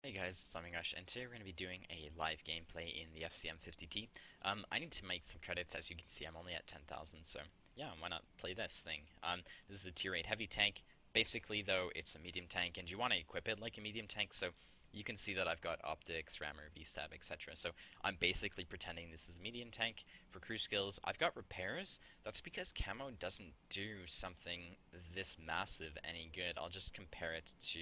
Hey guys, it's Rush, and today we're going to be doing a live gameplay in the FCM 50T. I need to make some credits. As you can see, I'm only at 10,000, so yeah, why not play this thing? This is a tier 8 heavy tank. Basically, though, it's a medium tank, and you want to equip it like a medium tank, so you can see that I've got optics, rammer, V-stab, etc. So I'm basically pretending this is a medium tank. For crew skills, I've got repairs. That's because camo doesn't do something this massive any good. I'll just compare it to,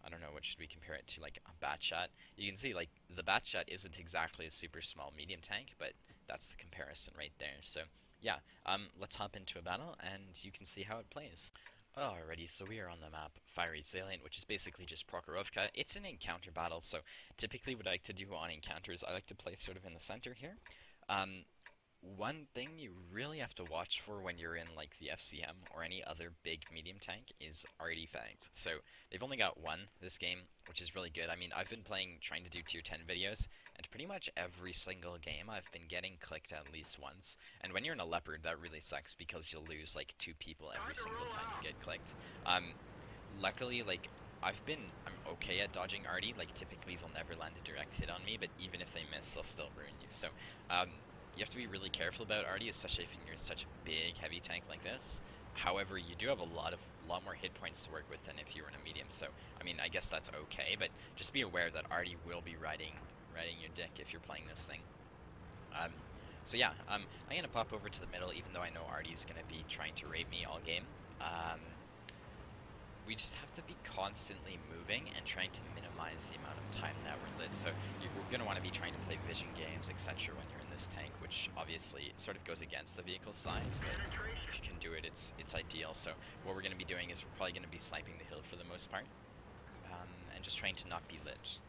I don't know, what should we compare it to, like a bat shot. You can see, like, the bat shot isn't exactly a super small medium tank, but that's the comparison right there. So yeah, let's hop into a battle and you can see how it plays. Alrighty, so we are on the map Fiery Salient, which is basically just Prokhorovka. It's an encounter battle, so typically what I like to do on encounters, I like to play sort of in the center here. One thing you really have to watch for when you're in like the FCM or any other big medium tank is artifacts. So they've only got one this game, which is really good. I mean, I've been trying to do tier 10 videos, and pretty much every single game I've been getting clicked at least once. And when you're in a leopard, that really sucks because you'll lose like 2 people every single time you get clicked. Luckily, like, I'm okay at dodging arty. Like, typically they'll never land a direct hit on me, but even if they miss, they'll still ruin you. So, you have to be really careful about arty, especially if you're in such a big, heavy tank like this. However, you do have a lot more hit points to work with than if you were in a medium. So, I mean, I guess that's okay, but just be aware that arty will be riding your dick if you're playing this thing. So yeah, I'm gonna pop over to the middle, even though I know arty's gonna be trying to rape me all game. We just have to be constantly moving and trying to minimize the amount of time that we're lit. So we're going to want to be trying to play vision games, etc. when you're in this tank, which obviously sort of goes against the vehicle size, but if you can do it, it's ideal. So what we're going to be doing is we're probably going to be sniping the hill for the most part, and just trying to not be lit.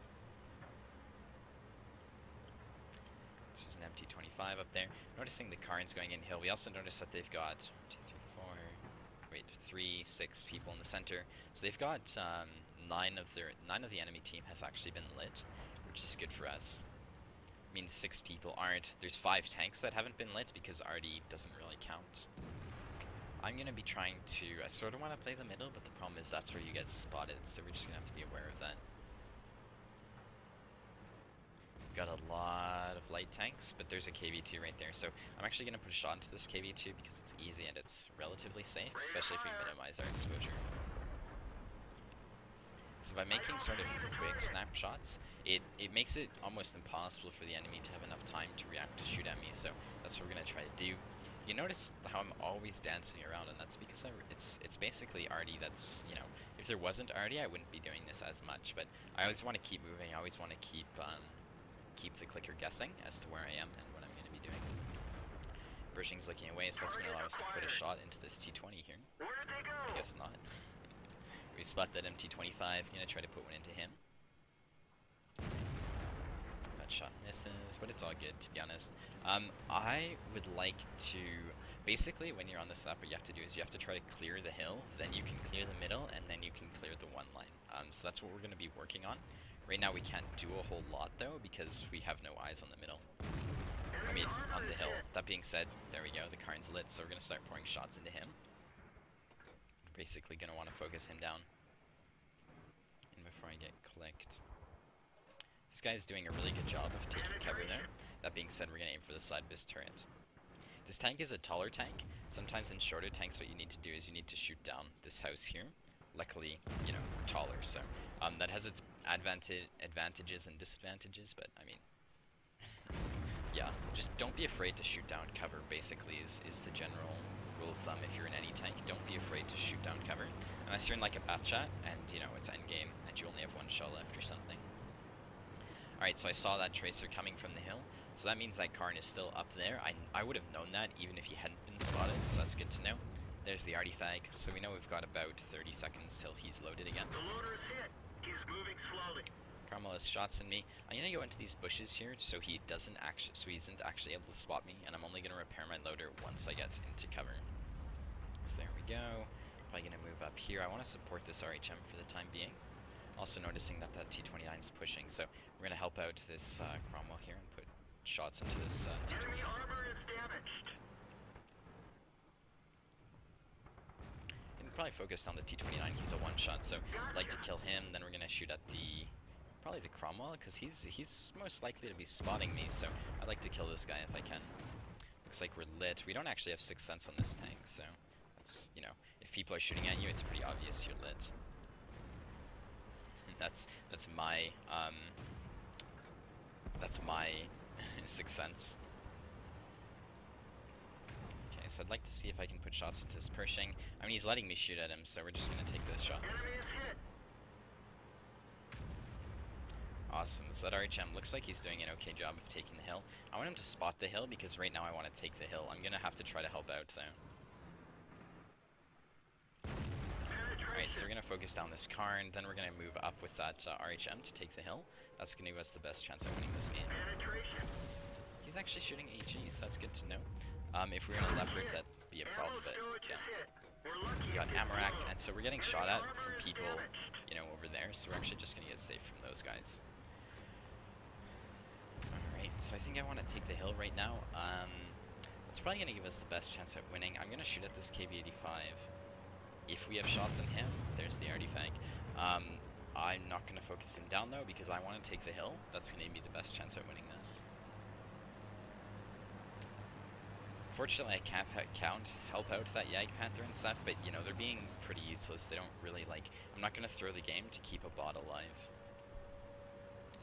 This is an MT-25 up there. Noticing the Karns going in hill. We also notice that they've got 3, 6 people in the center. So they've got 9 of the enemy team has actually been lit, which is good for us. I mean, 6 people aren't. There's 5 tanks that haven't been lit because arty doesn't really count. I'm gonna be trying to. I sort of want to play the middle, but the problem is that's where you get spotted. So we're just gonna have to be aware of that. Got a lot of light tanks, but there's a KV2 right there, so I'm actually going to put a shot into this KV2 because it's easy and it's relatively safe, especially if we minimize our exposure. So by making sort of quick snapshots, it makes it almost impossible for the enemy to have enough time to react to shoot at me, so that's what we're going to try to do. You notice how I'm always dancing around, and that's because it's basically arty. That's, you know, if there wasn't arty, I wouldn't be doing this as much, but I always want to keep moving. I always want to keep the clicker guessing as to where I am and what I'm going to be doing. Brushing's looking away, so that's going to allow us to put a shot into this T20 here. I guess not. We spot that MT-25. Going to try to put one into him. That shot misses, but it's all good, to be honest. I would like to... Basically, when you're on this lap, what you have to do is you have to try to clear the hill, then you can clear the middle, and then you can clear the one line. So that's what we're going to be working on. Right now we can't do a whole lot though because we have no eyes on the middle. I mean, on the hill. That being said, there we go, the Karn's lit, so we're going to start pouring shots into him. Basically going to want to focus him down. And before I get clicked. This guy's doing a really good job of taking cover there. That being said, we're going to aim for the side of his turret. This tank is a taller tank. Sometimes in shorter tanks what you need to do is you need to shoot down this house here. Luckily, you know, we're taller, so that has its advantages and disadvantages, but I mean, yeah, just don't be afraid to shoot down cover, basically, is the general rule of thumb if you're in any tank. Don't be afraid to shoot down cover, unless you're in like a bat shot, and, you know, it's endgame, and you only have 1 shell left or something. Alright, so I saw that tracer coming from the hill, so that means that Karn is still up there. I would have known that even if he hadn't been spotted, so that's good to know. There's the artifact, so we know we've got about 30 seconds till he's loaded again. The loader is hit. He's moving slowly. Carmel has shots in me. I'm gonna go into these bushes here so he isn't actually able to spot me, and I'm only gonna repair my loader once I get into cover. So there we go. Probably gonna move up here. I want to support this RHM for the time being. Also noticing that T-29 is pushing, so we're gonna help out this Cromwell here and put shots into this T-29. Enemy armor is damaged. Probably focused on the T-29. He's a one-shot, so I'd like to kill him. Then we're gonna shoot at the probably the Cromwell, because he's most likely to be spotting me, so I'd like to kill this guy if I can. Looks like we're lit. We don't actually have Sixth Sense on this tank, so that's, you know, if people are shooting at you, it's pretty obvious you're lit. that's my Sixth Sense. Okay, so I'd like to see if I can put shots into this Pershing. I mean, he's letting me shoot at him, so we're just gonna take those shots. Enemy is hit. Awesome. So that RHM looks like he's doing an okay job of taking the hill. I want him to spot the hill because right now I want to take the hill. I'm going to have to try to help out though. Alright, so we're going to focus down this Karn, then we're going to move up with that RHM to take the hill. That's going to give us the best chance at winning this game. Penetration. He's actually shooting HEs, that's good to know. If we were in a Leopard, that'd be a problem, but yeah. We got Amaract, and so we're getting shot at from people, you know, over there, so we're actually just going to get safe from those guys. Alright, so I think I want to take the hill right now. That's probably going to give us the best chance at winning. I'm going to shoot at this KV-85. If we have shots on him, there's the artifact. I'm not going to focus him down though, because I want to take the hill. That's going to give me the best chance at winning this. Fortunately, I can't help out that Yag Panther and stuff, but, you know, they're being pretty useless. They don't really, like... I'm not going to throw the game to keep a bot alive.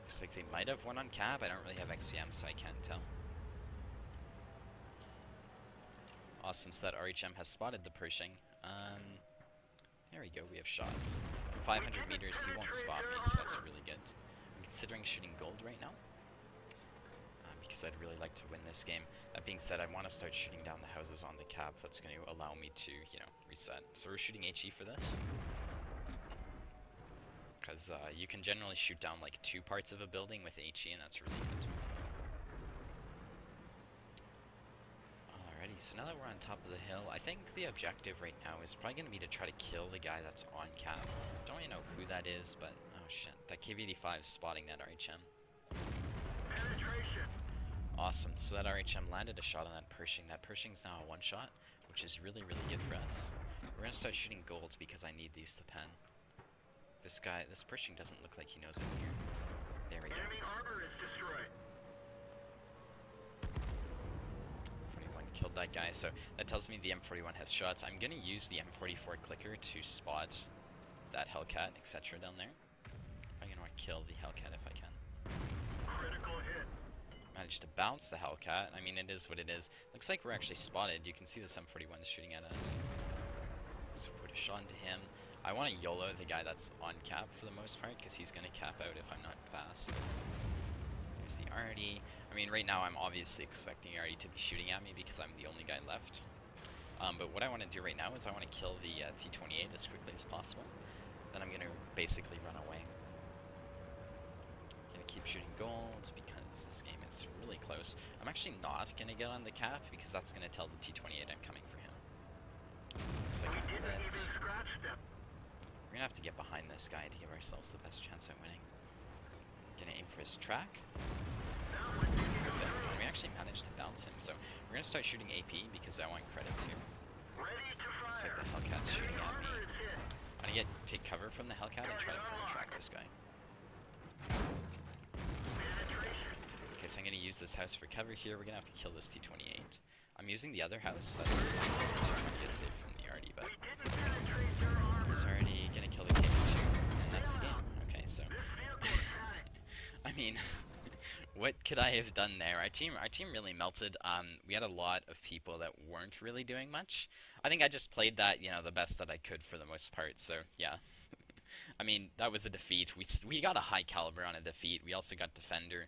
Looks like they might have one on cab. I don't really have FCM, so I can't tell. Awesome, so that RHM has spotted the Pershing. There we go, we have shots. From 500 meters, he won't spot me, so that's really good. I'm considering shooting gold right now, because I'd really like to win this game. That being said, I want to start shooting down the houses on the cab. That's going to allow me to, you know, reset. So we're shooting HE for this. Because you can generally shoot down like 2 parts of a building with HE, and that's really good. Alrighty, so now that we're on top of the hill, I think the objective right now is probably going to be to try to kill the guy that's on cab. Don't really know who that is, but oh shit, that KV-85 is spotting that RHM. Penetration. Awesome, so that RHM landed a shot on that Pershing. That Pershing's now a 1-shot, which is really, really good for us. We're going to start shooting golds because I need these to pen. This Pershing doesn't look like he knows I'm here. There we go. Enemy armor is destroyed. 41 killed that guy, so that tells me the M41 has shots. I'm going to use the M44 clicker to spot that Hellcat, etc. down there. I'm going to want to kill the Hellcat if I can. Critical hit. Managed to bounce the Hellcat. I mean, it is what it is. Looks like we're actually spotted. You can see this M41 shooting at us. So put a shot into him. I want to YOLO the guy that's on cap for the most part, because he's going to cap out if I'm not fast. There's the Artie. I mean, right now I'm obviously expecting Artie to be shooting at me because I'm the only guy left. But what I want to do right now is I want to kill the T-28 as quickly as possible. Then I'm going to basically run away. Going to keep shooting gold because this game is really close. I'm actually not going to get on the cap because that's going to tell the T-28 I'm coming for him. Looks like We a didn't even bullet. scratch them. We're gonna have to get behind this guy to give ourselves the best chance at winning. Gonna aim for his track. So we actually managed to bounce him, so we're gonna start shooting AP because I want credits here. Ready to Looks like fire. the Hellcat's shooting Enemy at me. armor is hit. I'm gonna take cover from the Hellcat and try to track this guy. Penetration. Okay, so I'm gonna use this house for cover here. We're gonna have to kill this T-28. I'm using the other house to try to get safe from the Artie, but We didn't penetrate their armor. he's already gonna kill the KV-2, and that's the game. Okay, so This vehicle is hacked. I mean, what could I have done there? Our team really melted. We had a lot of people that weren't really doing much. I think I just played that, you know, the best that I could for the most part. So yeah, I mean that was a defeat. We got a high caliber on a defeat. We also got Defender,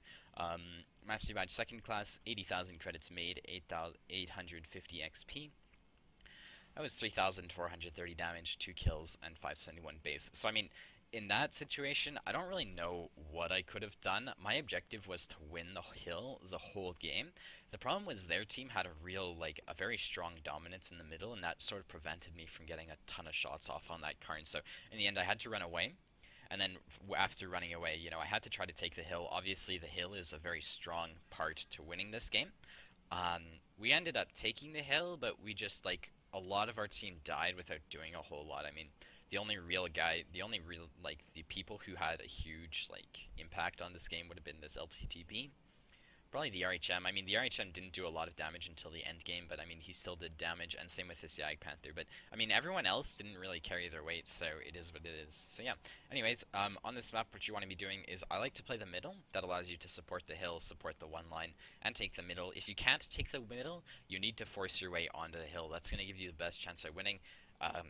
Mastery Badge Second Class, 80,000 credits made, 850 XP. That was 3,430 damage, 2 kills, and 571 base. So I mean, in that situation, I don't really know what I could have done. My objective was to win the hill the whole game. The problem was their team had a very strong dominance in the middle, and that sort of prevented me from getting a ton of shots off on that Karn. So in the end, I had to run away. And then after running away, you know, I had to try to take the hill. Obviously, the hill is a very strong part to winning this game. We ended up taking the hill, but we just, like, a lot of our team died without doing a whole lot. I mean, the only real guy, the only real like the people who had a huge like impact on this game would have been this LTTB. Probably the RHM. I mean, the RHM didn't do a lot of damage until the end game, but I mean, he still did damage, and same with this Panther. But I mean, everyone else didn't really carry their weight, so it is what it is. So yeah. Anyways, on this map, what you want to be doing is I like to play the middle. That allows you to support the hill, support the one line, and take the middle. If you can't take the middle, you need to force your way onto the hill. That's going to give you the best chance at winning.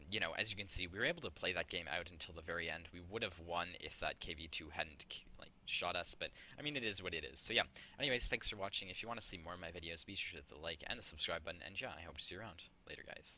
You know, as you can see, we were able to play that game out until the very end. We would have won if that KV2 hadn't like shot us, but I mean, it is what it is. So yeah. Anyways, thanks for watching. If you want to see more of my videos, be sure to hit the like and the subscribe button. And yeah, I hope to see you around. Later, guys.